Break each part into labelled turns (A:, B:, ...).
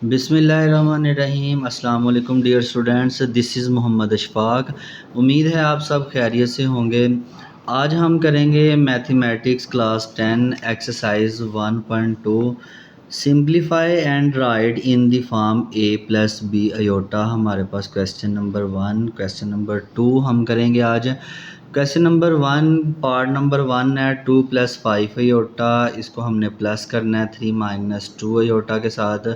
A: बिस्मिल्लाहिर्रहमानिर्रहीम। अस्सलाम वालेकुम dear students, this is Mohammad Ashfaq. उम्मीद है आप सब खैरियत से होंगे। आज हम करेंगे mathematics class 10 exercise 1.2 simplify and write in the form a plus B iota. हमारे पास क्वेश्चन नंबर 1, क्वेश्चन नंबर 2 हम करेंगे आज। क्वेश्चन नंबर 1 पार्ट नंबर 1 है 2 प्लस 5 अयोटा, इसको हमने प्लस करना है 3 माइनस 2 अयोटा के साथ,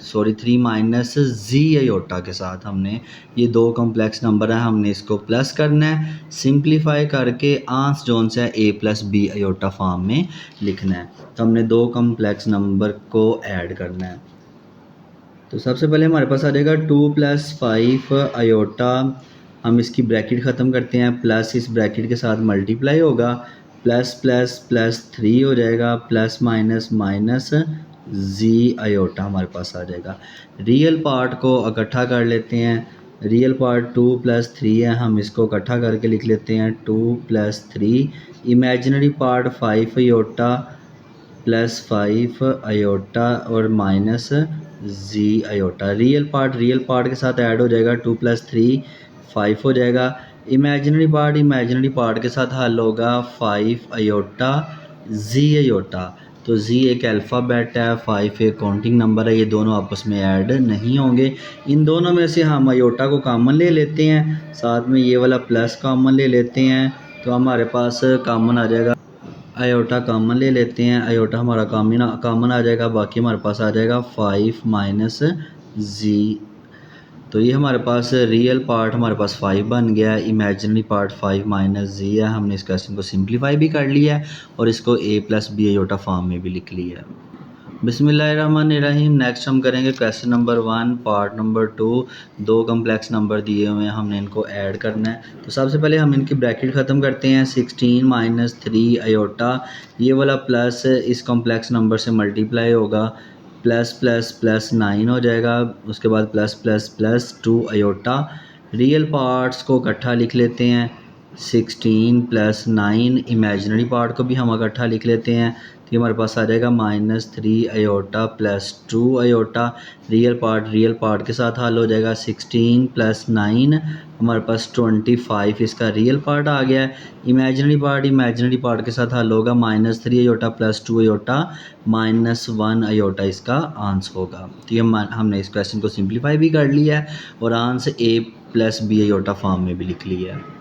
A: 3 माइनस जी अयोटा के साथ। हमने ये दो कॉम्प्लेक्स नंबर है, हमने इसको प्लस करना है, सिंप्लीफाई करके आंस जोन से ए प्लस बी अयोटा फॉर्म में लिखना है। तो हमने दो कॉम्प्लेक्स नंबर को ऐड करना है। तो सबसे पहले हमारे पास आ जाएगा 2 प्लस 5 अयोटा। हम इसकी ब्रैकेट ख़त्म करते हैं, प्लस इस ब्रैकेट के साथ मल्टीप्लाई होगा, प्लस प्लस प्लस 3 हो जाएगा, प्लस माइनस माइनस जी अयोटा हमारे पास आ जाएगा। रियल पार्ट को इकट्ठा कर लेते हैं। रियल पार्ट 2 प्लस 3 है, हम इसको इकट्ठा करके लिख लेते हैं 2 plus 3। Imaginary part 5 iota plus 5 iota और माइनस जी अयोटा। रियल पार्ट के साथ ऐड हो जाएगा, 2 प्लस 3 5 हो जाएगा। इमेजिनरी पार्ट के साथ हल होगा 5 अयोटा जी अयोटा। तो जी एक अल्फ़ाबेट है, 5 एक काउंटिंग नंबर है, ये दोनों आपस में ऐड नहीं होंगे। इन दोनों में से हम अयोटा को कॉमन ले लेते हैं, साथ में ये वाला प्लस कॉमन ले लेते हैं। तो हमारे पास कॉमन आ जाएगा, अयोटा कॉमन ले लेते हैं, अयोटा हमारा कॉमन आ जाएगा, बाकी हमारे पास आ जाएगा 5 माइनस जी। तो ये हमारे पास रियल पार्ट हमारे पास 5 बन गया है, इमेजिनरी पार्ट 5 माइनस जी है। हमने इस क्वेश्चन को सिंप्लीफाई भी कर लिया है और इसको ए प्लस बी अयोटा फॉर्म में भी लिख लिया है। बिस्मिल्लाहिर्रहमानिर्रहीम। नेक्स्ट हम करेंगे क्वेश्चन नंबर 1 पार्ट नंबर 2। दो कम्प्लेक्स नंबर दिए हुए हैं, हमने इनको ऐड करना है। तो सबसे पहले हम इनकी ब्रैकेट ख़त्म करते हैं, 16 माइनस 3 अयोटा, ये वाला प्लस इस कॉम्प्लेक्स नंबर से मल्टीप्लाई होगा, प्लस प्लस प्लस 9 हो जाएगा, उसके बाद plus plus plus 2 iota. Real parts को इकट्ठा लिख लेते हैं, 16 प्लस 9। इमेजिनरी पार्ट को भी हम इकट्ठा लिख लेते हैं, तो ये हमारे पास आ जाएगा minus 3 iota plus 2 iota. Real part के साथ हल हो जाएगा, 16 प्लस 9 हमारे पास 25 इसका रियल पार्ट आ गया है। इमेजिनरी पार्ट के साथ हल होगा, minus 3 iota plus 2 iota minus 1 iota इसका आंसर होगा। तो ये हमने इस क्वेश्चन को सिंप्लीफाई भी कर लिया है और answer A plus B iota form में भी लिख लिया है।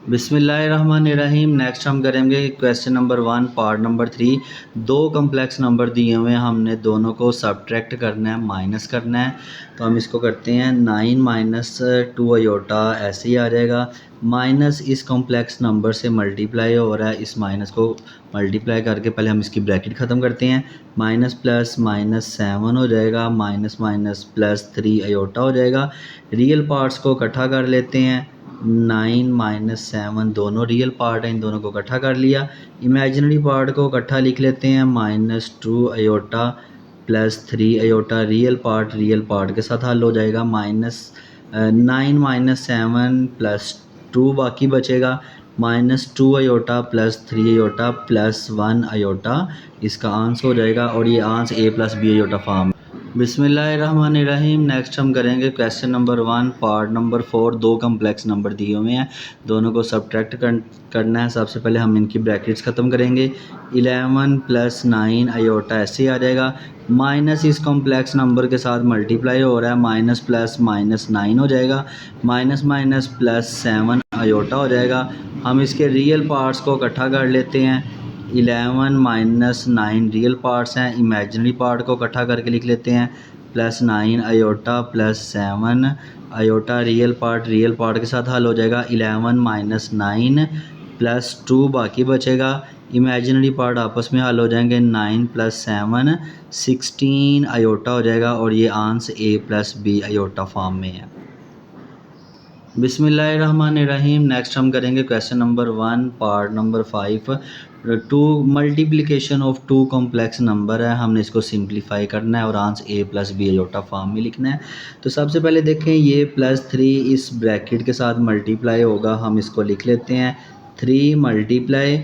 A: बिस्मिल्लाहिर्रहमानिर्रहीम। नेक्स्ट हम करेंगे क्वेश्चन नंबर 1 पार्ट नंबर 3। दो कम्प्लेक्स नंबर दिए हुए हैं, हमने दोनों को सब्ट्रैक्ट करना है, माइनस करना है। तो हम इसको करते हैं, 9 माइनस 2 अयोटा ऐसे ही आ जाएगा, माइनस इस कॉम्प्लेक्स नंबर से मल्टीप्लाई हो रहा है, इस माइनस को मल्टीप्लाई करके पहले हम इसकी ब्रैकेट ख़त्म करते हैं, माइनस प्लस माइनस 7 हो जाएगा, माइनस माइनस प्लस 3 अयोटा हो जाएगा। रियल पार्ट्स को इकट्ठा कर लेते हैं, 9 माइनस 7 दोनों रियल पार्ट हैं, इन दोनों को इकट्ठा कर लिया। इमेजिनरी पार्ट को इकट्ठा लिख लेते हैं, minus 2 iota plus 3 iota. Real part के साथ हल हो जाएगा, माइनस 9 माइनस 7 प्लस 2 बाकी बचेगा, minus 2 iota plus 3 iota plus 1 iota इसका आंसर हो जाएगा। और ये answer A plus B iota form. बिस्मिल्लाहिर्रहमानिर्रहीम। नेक्स्ट हम करेंगे क्वेश्चन नंबर 1 पार्ट नंबर 4। दो कम्प्लेक्स नंबर दिए हुए हैं, दोनों को सब्ट्रैक्ट करना है। सबसे पहले हम इनकी ब्रैकेट्स ख़त्म करेंगे, 11 प्लस 9 अयोटा ऐसे ही आ जाएगा, माइनस इस कॉम्प्लेक्स नंबर के साथ मल्टीप्लाई हो रहा है, माइनस प्लस माइनस 9 हो जाएगा, माइनस माइनस प्लस 7 अयोटा हो जाएगा। हम इसके रियल पार्ट्स को इकट्ठा कर लेते हैं, 11 माइनस 9 रियल पार्ट्स हैं, इमेजिनरी पार्ट को इकट्ठा करके लिख लेते हैं, plus 9 iota plus 7 iota. Real part के साथ हल हो जाएगा, 11 माइनस 9 प्लस 2 बाकी बचेगा। इमेजिनरी पार्ट आपस में हल हो जाएंगे, 9 प्लस 7 16 अयोटा हो जाएगा और ये answer A plus B iota form में है। बिस्मिल्लाहिर्रहमानिर्रहीम। नेक्स्ट हम करेंगे question number 1 part number 5। Two multiplication of two complex number है, हमने इसको सिंप्लीफाई करना है और answer A plus B iota form में लिखना है। तो सबसे पहले देखें, ये प्लस 3 इस ब्रैकेट के साथ मल्टीप्लाई होगा, हम इसको लिख लेते हैं, 3 मल्टीप्लाई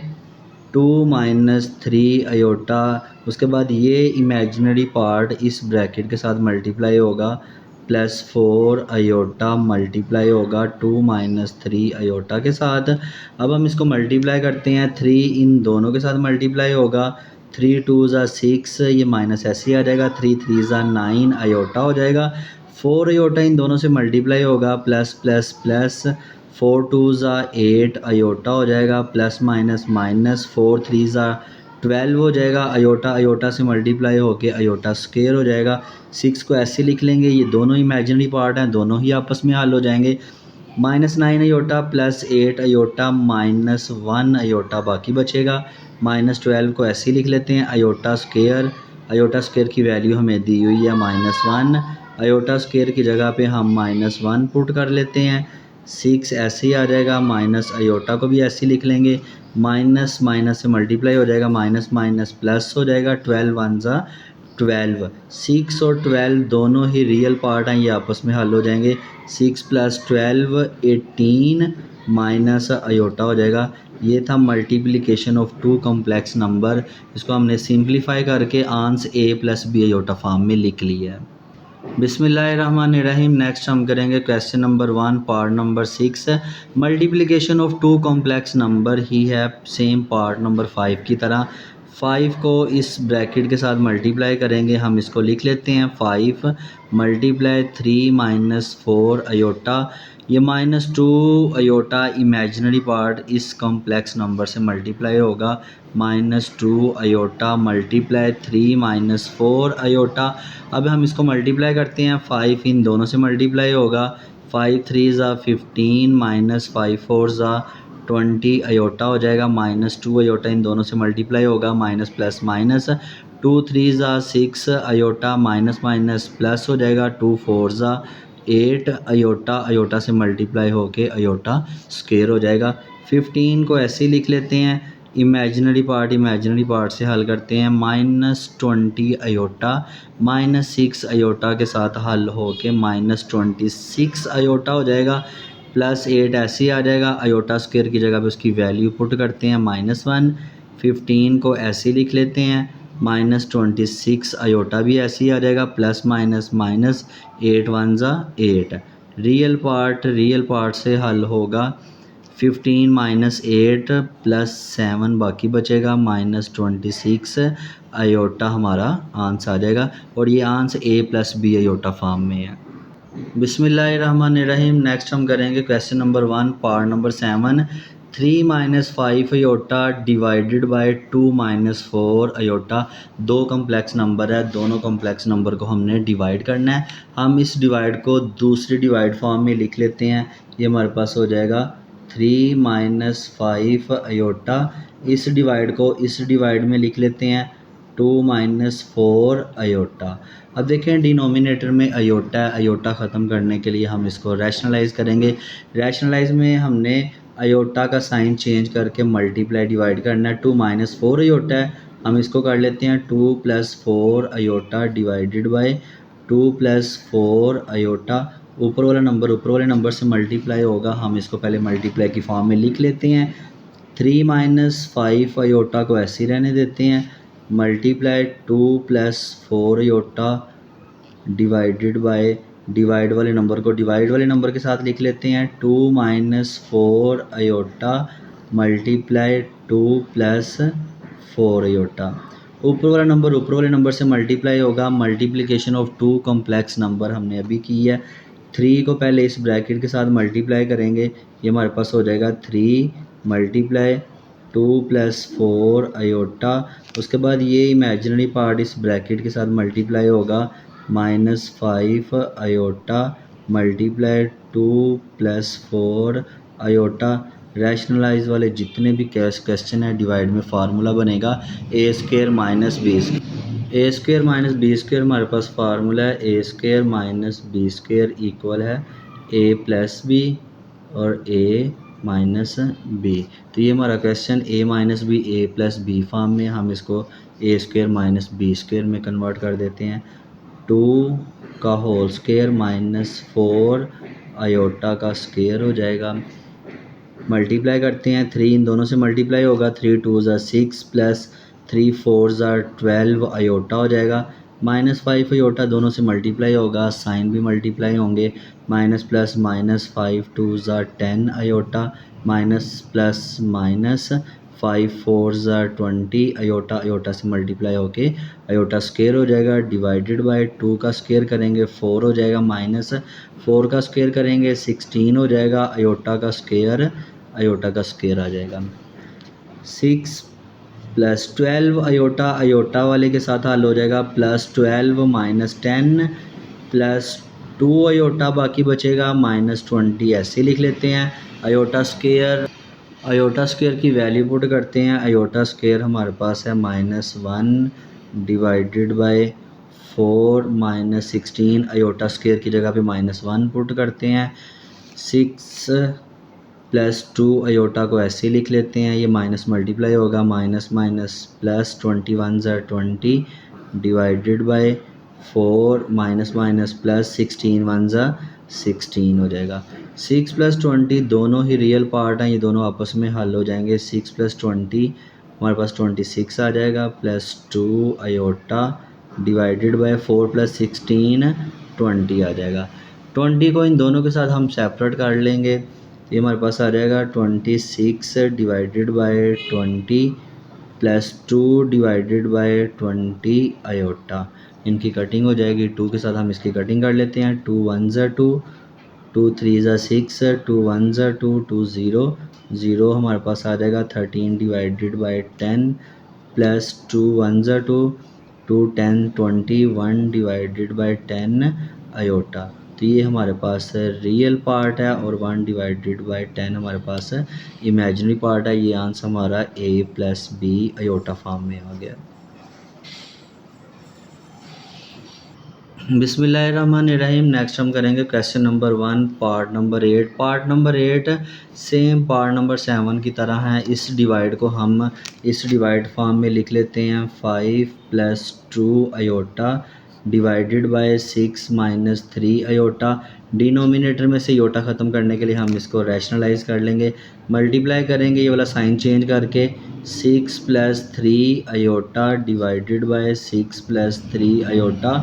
A: 2 माइनस 3 अयोटा उसके बाद ये इमेजिनरी पार्ट इस ब्रैकेट के साथ मल्टीप्लाई होगा, +4 अयोटा मल्टीप्लाई होगा 2 - 3 अयोटा के साथ। अब हम इसको मल्टीप्लाई करते हैं, 3 इन दोनों के साथ मल्टीप्लाई होगा, 3 2 ज़ा 6, ये माइनस ऐसे ही आ जाएगा, 3 3 ज़ा 9 अयोटा हो जाएगा। 4 अयोटा इन दोनों से मल्टीप्लाई होगा, प्लस प्लस प्लस 4 2 ज़ा 8 अयोटा हो जाएगा, प्लस माइनस माइनस 4 3 ज़ा 12 हो जाएगा, अयोटा अयोटा से मल्टीप्लाई होके अयोटा स्क्वायर हो जाएगा। 6 को ऐसे लिख लेंगे, ये दोनों इमेजिनरी पार्ट हैं, दोनों ही आपस में हल हो जाएंगे। -9 अयोटा प्लस 8 अयोटा -1 अयोटा बाकी बचेगा। -12 को ऐसे ही लिख लेते हैं, अयोटा स्क्वायर की वैल्यू हमें दी हुई है -1, अयोटा स्क्वायर की जगह पे हम -1 पुट कर लेते हैं। 6 ऐसे ही आ जाएगा, माइनस अयोटा को भी ऐसे ही लिख लेंगे, माइनस माइनस से मल्टीप्लाई हो जाएगा, माइनस माइनस प्लस हो जाएगा, 12 1 ज़ा 12। 6 और 12 दोनों ही रियल पार्ट हैं, ये आपस में हल हो जाएंगे। 6 + 12 18 माइनस अयोटा हो जाएगा। ये था multiplication of two complex number. इसको हमने सिंप्लीफाई करके आंस a + b अयोटा फॉर्म में लिख लिया है। बिस्मिल्लाहिर्रहमानिर्रहीम। नेक्स्ट हम करेंगे question number 1 part number 6। Multiplication of two complex number ही है सेम पार्ट नंबर 5 की तरह। 5 को इस ब्रैकेट के साथ मल्टीप्लाई करेंगे, हम इसको लिख लेते हैं 5 × 3 - 4 अयोटा। ये -2 अयोटा इमेजिनरी पार्ट इस कॉम्प्लेक्स नंबर से मल्टीप्लाई होगा, -2 अयोटा मल्टीप्लाई 3 - 4 अयोटा। अब हम इसको मल्टीप्लाई करते हैं, 5 इन दोनों से मल्टीप्लाई होगा, 5 3 ज़ा 15 -5 4 ज़ा 20 अयोटा हो जाएगा, -2 अयोटा इन दोनों से मल्टीप्लाई होगा, माइनस प्लस माइनस 2 3 ज़ा 6 अयोटा माइनस माइनस प्लस हो जाएगा, 2 4 ज़ा 8 अयोटा अयोटा से मल्टीप्लाई होके अयोटा स्क्वायर हो जाएगा। 15 को ऐसे ही लिख लेते हैं, इमेजिनरी पार्ट से हल करते हैं, -20 अयोटा -6 अयोटा के साथ हल होके -26 अयोटा हो जाएगा, +8 ऐसे ही आ जाएगा, अयोटा स्क्वायर की जगह पे उसकी वैल्यू पुट करते हैं -1। 15 को ऐसे ही लिख लेते हैं, -26 अयोटा भी ऐसे ही आ जाएगा, प्लस माइनस माइनस 8 1 ज़ा 8। रियल पार्ट से हल होगा, 15 - 8 + 7 बाकी बचेगा, -26 अयोटा हमारा आंसर आ जाएगा, और ये answer a + b iota form में है। बिस्मिल्लाहिर्रहमानिर्रहीम। नेक्स्ट हम करेंगे question number 1 part number 7। 3 - 5 iota divided by 2 - 4 iota. दो कम्प्लेक्स नंबर है, दोनों कम्प्लेक्स नंबर को हमने डिवाइड करना है। हम इस डिवाइड को दूसरी डिवाइड फॉर्म में लिख लेते हैं, ये हमारे पास हो जाएगा 3 - 5 अयोटा। इस डिवाइड को इस डिवाइड में लिख लेते हैं 2 - 4 अयोटा। अब देखें डिनोमिनेटर में अयोटा है, अयोटा ख़त्म करने के लिए हम इसको रैशनलाइज़ करेंगे। रैशनलाइज़ में हमने अयोटा का साइन चेंज करके मल्टीप्लाई डिवाइड करना है। 2 - 4 अयोटा है, हम इसको कर लेते हैं 2 + 4 अयोटा डिवाइडेड बाय 2 + 4 अयोटा। ऊपर वाले नंबर से मल्टीप्लाई होगा, हम इसको पहले मल्टीप्लाई की फॉर्म में लिख लेते हैं। 3 - 5 अयोटा को ऐसे ही रहने देते हैं, multiply 2 + 4 iota divided by divide वाले नंबर को डिवाइड वाले नंबर के साथ लिख लेते हैं, 2 - 4 अयोटा मल्टीप्लाई 2 + 4 अयोटा। ऊपर वाले नंबर से मल्टीप्लाई होगा, multiplication of two complex number हमने अभी की है। 3 को पहले इस ब्रैकेट के साथ मल्टीप्लाई करेंगे, ये हमारे पास हो जाएगा 3 मल्टीप्लाई 2 + 4 अयोटा। उसके बाद ये इमेजिनरी पार्ट इस ब्रैकेट के साथ मल्टीप्लाई होगा, -5 अयोटा मल्टीप्लाई 2 + 4 अयोटा। रैशनलाइज वाले जितने भी क्वेश्चन है डिवाइड में फार्मूला बनेगा a² - b²। हमारे पास फार्मूला है a² - b² इक्वल है a + b और a - b। तो ये हमारा question a - b a + b form में, हम इसको a² - b² में कन्वर्ट कर देते हैं। 2 का होल स्क्वायर -4 अयोटा का स्क्वायर हो जाएगा। मल्टीप्लाई करते हैं, 3 इन दोनों से मल्टीप्लाई होगा, 3 2 ज़ा 6 + 3 4 12 अयोटा हो जाएगा। -5 अयोटा दोनों से मल्टीप्लाई होगा, साइन भी मल्टीप्लाई होंगे। Minus plus -5 2 10 iota, minus plus minus 5 4 20 iota, iota से मल्टीप्लाई होके अयोटा स्क्वायर हो जाएगा। डिवाइडेड बाय 2 का स्क्वायर करेंगे 4 हो जाएगा, माइनस 4 का स्क्वायर करेंगे 16 हो जाएगा। अयोटा का स्क्वायर आ जाएगा। 6 प्लस 12 अयोटा, अयोटा वाले के साथ हल हो जाएगा। +12 -10 प्लस 2 अयोटा बाकी बचेगा, -20 ऐसे लिख लेते हैं। अयोटा स्क्वायर की वैल्यू पुट करते हैं। अयोटा स्क्वायर हमारे पास है -1 डिवाइडेड बाय 4 -16। अयोटा स्क्वायर की जगह पे -1 पुट करते हैं। 6 प्लस 2 अयोटा को ऐसे लिख लेते हैं, ये माइनस मल्टीप्लाई होगा, minus minus plus 21 20 divided by 4 minus minus plus 16 1 16 हो जाएगा। 6 + 20 दोनों ही रियल पार्ट हैं, ये दोनों आपस में हल हो जाएंगे। 6 + 20 हमारे पास 26 आ जाएगा, +2 अयोटा डिवाइडेड बाय 4 + 16 20 आ जाएगा। 20 को इन दोनों के साथ हम सेपरेट कर लेंगे, ये हमारे पास आ जाएगा 26 divided by 20 +2 divided by 20 iota. इनकी कटिंग हो जाएगी, 2 के साथ हम इसकी कटिंग कर लेते हैं। 2 1 2 2 3 6 2 1 2 2 0 0 हमारे पास आ जाएगा। 13 divided by 10 plus 2 1 2 2 10 20 1 divided by 10 iota. तो ये हमारे पास रियल पार्ट है और 1 डिवाइडेड बाय 10 हमारे पास इमेजिनरी पार्ट है। ये आंसर हमारा A + B अयोटा फॉर्म में आ गया। बिस्मिल्लाहिर्रहमानिर्रहीम। नेक्स्ट हम करेंगे question number 1 part number 8। Part number 8 same part number 7 की तरह है। इस डिवाइड को हम इस डिवाइड फॉर्म में लिख लेते हैं। 5 + 2 iota divided by 6 - 3 iota. Denominator में से योटा ख़त्म करने के लिए हम इसको रैशनलाइज कर लेंगे, मल्टीप्लाई करेंगे ये वाला साइन चेंज करके। 6 + 3 अयोटा डिवाइडेड बाय 6 + 3 अयोटा।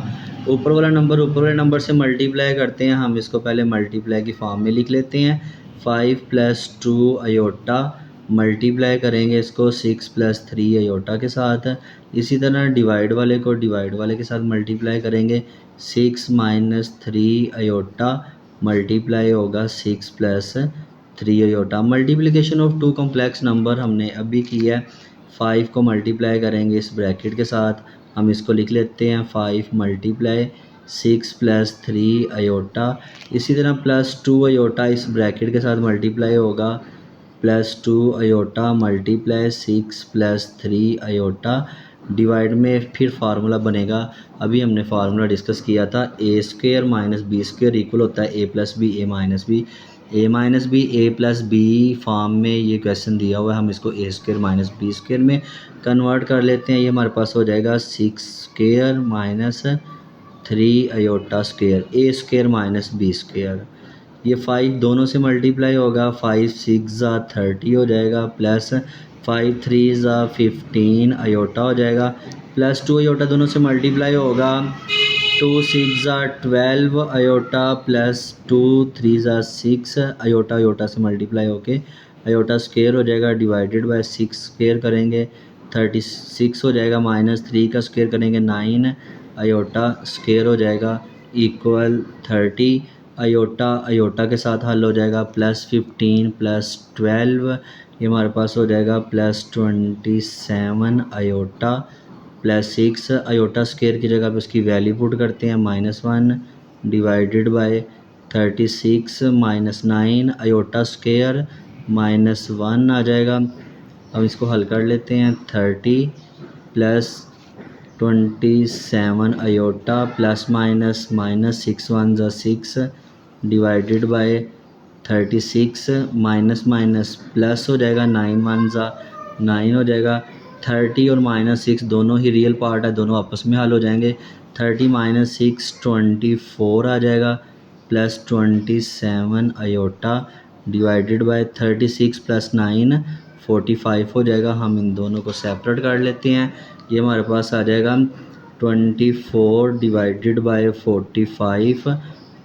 A: ऊपर वाला नंबर ऊपर वाले नंबर से मल्टीप्लाई करते हैं, हम इसको पहले मल्टीप्लाई की फॉर्म में लिख लेते हैं। 5 + 2 अयोटा मल्टीप्लाई करेंगे इसको 6 + 3 अयोटा के साथ। इसी तरह डिवाइड वाले को डिवाइड वाले के साथ मल्टीप्लाई करेंगे। 6 - 3 अयोटा मल्टीप्लाई होगा 6 + 3 iota. Multiplication of 2 complex number हमने अभी किया है। 5 को मल्टीप्लाई करेंगे इस ब्रैकेट के साथ, हम इसको लिख लेते हैं 5 × 6 + 3 अयोटा। इसी तरह +2 अयोटा इस ब्रैकेट के साथ मल्टीप्लाई होगा, +2 अयोटा मल्टीप्लाई 6 + 3 अयोटा। डिवाइड में फिर फार्मूला बनेगा, अभी हमने फार्मूला डिस्कस किया था। A² - B² इक्वल होता है A + B A - B। A + B form में ये क्वेश्चन दिया हुआ है, हम इसको A² - B² में कन्वर्ट कर लेते हैं। ये हमारे पास हो जाएगा 6² - 3 अयोटा स्क्वायर A² - B²। ये 5 दोनों से मल्टीप्लाई होगा, 5 6 30 हो जाएगा, प्लस 5 3 15 अयोटा हो जाएगा, +2 अयोटा दोनों से मल्टीप्लाई होगा, 2 6 12 अयोटा प्लस 2 3 6 अयोटा, अयोटा से मल्टीप्लाई होके अयोटा स्क्वायर हो जाएगा, डिवाइडेड बाय 6 स्क्वायर करेंगे 36 हो जाएगा, -3 का स्क्वायर करेंगे 9 अयोटा स्क्वायर हो जाएगा इक्वल 30 अयोटा। अयोटा के साथ हल हो जाएगा, +15 + 12 ये हमारे पास हो जाएगा +27 अयोटा +6 अयोटा स्क्वायर की जगह पे उसकी वैल्यू पुट करते हैं, -1 डिवाइडेड बाय 36 -9 अयोटा स्क्वायर -1 आ जाएगा। अब इसको हल कर लेते हैं, 30 + 27 iota plus minus -6 1 6 divided by 36 minus plus हो जाएगा, 9 1 9 हो जाएगा। 30 और -6 दोनों ही रियल पार्ट है, दोनों आपस में हल हो जाएंगे। 30 - 6 24 आ जाएगा, +27 अयोटा डिवाइडेड बाय 36 + 9 45 हो जाएगा। हम इन दोनों को सेपरेट कर लेते हैं। ये हमारे पास आ जाएगा 24 divided by 45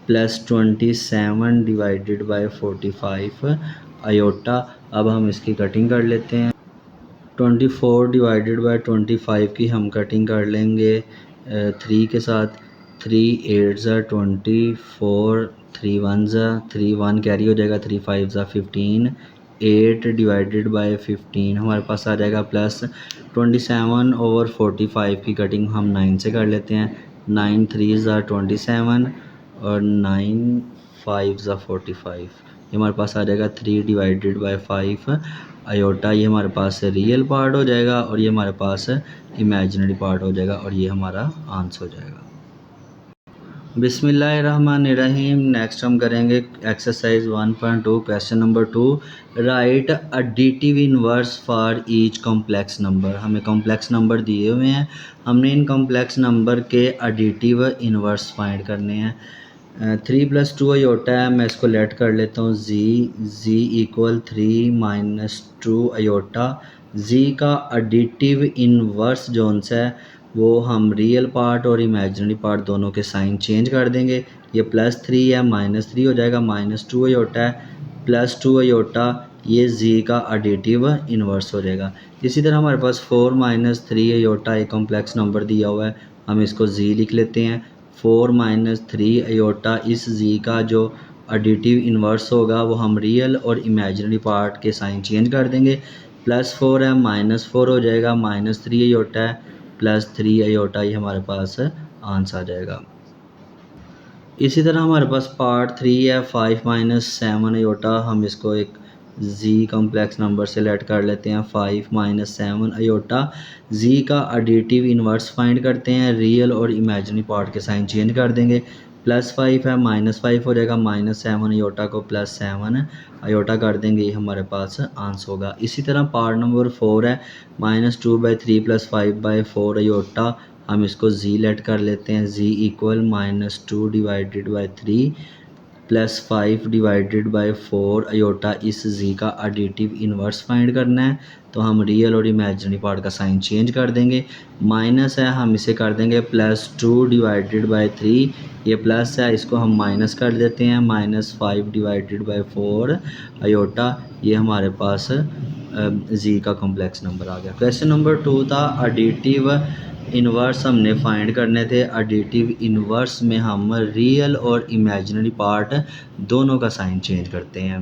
A: plus 27 divided by 45 iota. अब हम इसकी कटिंग कर लेते हैं। 24 डिवाइडेड बाय 25 की हम कटिंग कर लेंगे 3 के साथ। 3 8 ज़ा 24, 3 1 ज़ा 3 1 कैरी हो जाएगा, 3 5 ज़ा 15। 8 डिवाइडेड बाय 15 हमारे पास आ जाएगा प्लस 27 ओवर 45 की कटिंग हम 9 से कर लेते हैं। 9 3 ज़ा 27 और 9 5 ज़ा 45। ये हमारे पास आ जाएगा 3 डिवाइडेड बाय 5 आयोटा। ये हमारे पास रियल पार्ट हो जाएगा और ये हमारे पास इमेजिनरी पार्ट हो जाएगा और ये हमारा आंसर हो जाएगा। बिस्मिल्लाहिर्रहमानिर्रहीम। नेक्स्ट हम करेंगे exercise 1.2 question number 2। Right additive inverse for each complex number. हमें कॉम्प्लेक्स नंबर दिए हुए हैं, हमने इन कॉम्प्लेक्स नंबर के एडिटिव इनवर्स फाइंड करने हैं। 3 + 2 आयोटा है, मैं इसको लेट कर लेता हूँ जी इक्वल 3 - 2 आयोटा। जी का एडिटिव इनवर्स जोन सा है वो हम रियल पार्ट और इमेजिनरी पार्ट दोनों के साइन चेंज कर देंगे। ये +3 है, -3 हो जाएगा। -2 आयोटा है, +2 आयोटा, ये जी का एडिटिव इनवर्स हो जाएगा। इसी तरह हमारे पास 4 - 3 आयोटा एक कॉम्प्लेक्स नंबर दिया हुआ है, हम इसको जी लिख लेते हैं। 4 - 3 आयोटा, इस जी का जो एडिटिव इनवर्स होगा वो हम रियल और इमेजिनरी पार्ट के साइन चेंज कर देंगे। +4 है, -4 हो जाएगा। -3 आयोटा है, +3 आयोटा, ये हमारे पास आंसर आ जाएगा। इसी तरह हमारे पास पार्ट 3 है, 5 - 7 आयोटा। हम इसको एक जी कॉम्प्लेक्स नंबर से लेट कर लेते हैं। 5 - 7 आयोटा, जी का एडिटिव इनवर्स फाइंड करते हैं, रियल और इमेजिनरी पार्ट के साइन चेंज कर देंगे। +5 है, -5 हो जाएगा। -7 आयोटा को +7 आयोटा कर देंगे, ये हमारे पास आंसर होगा। इसी तरह पार्ट नंबर 4 है, -2/3 + 5/4 आयोटा। हम इसको जी लेट कर लेते हैं। Z equal -2 divided by 3 + 5 divided by 4 iota. इस जी का एडिटिव इनवर्स फाइंड करना है, तो हम रियल और इमेजिनरी पार्ट का साइन चेंज कर देंगे। माइनस है, हम इसे कर देंगे +2 डिवाइडेड बाय 3। ये प्लस है, इसको हम माइनस कर देते हैं। -5 डिवाइडेड बाय 4 आयोटा, ये हमारे पास जी का कॉम्प्लेक्स नंबर आ गया। क्वेश्चन नंबर 2 था एडिटिव इनवर्स हमने फाइंड करने थे। एडिटिव इनवर्स में हम रियल और इमेजिनरी पार्ट दोनों का साइन चेंज करते हैं।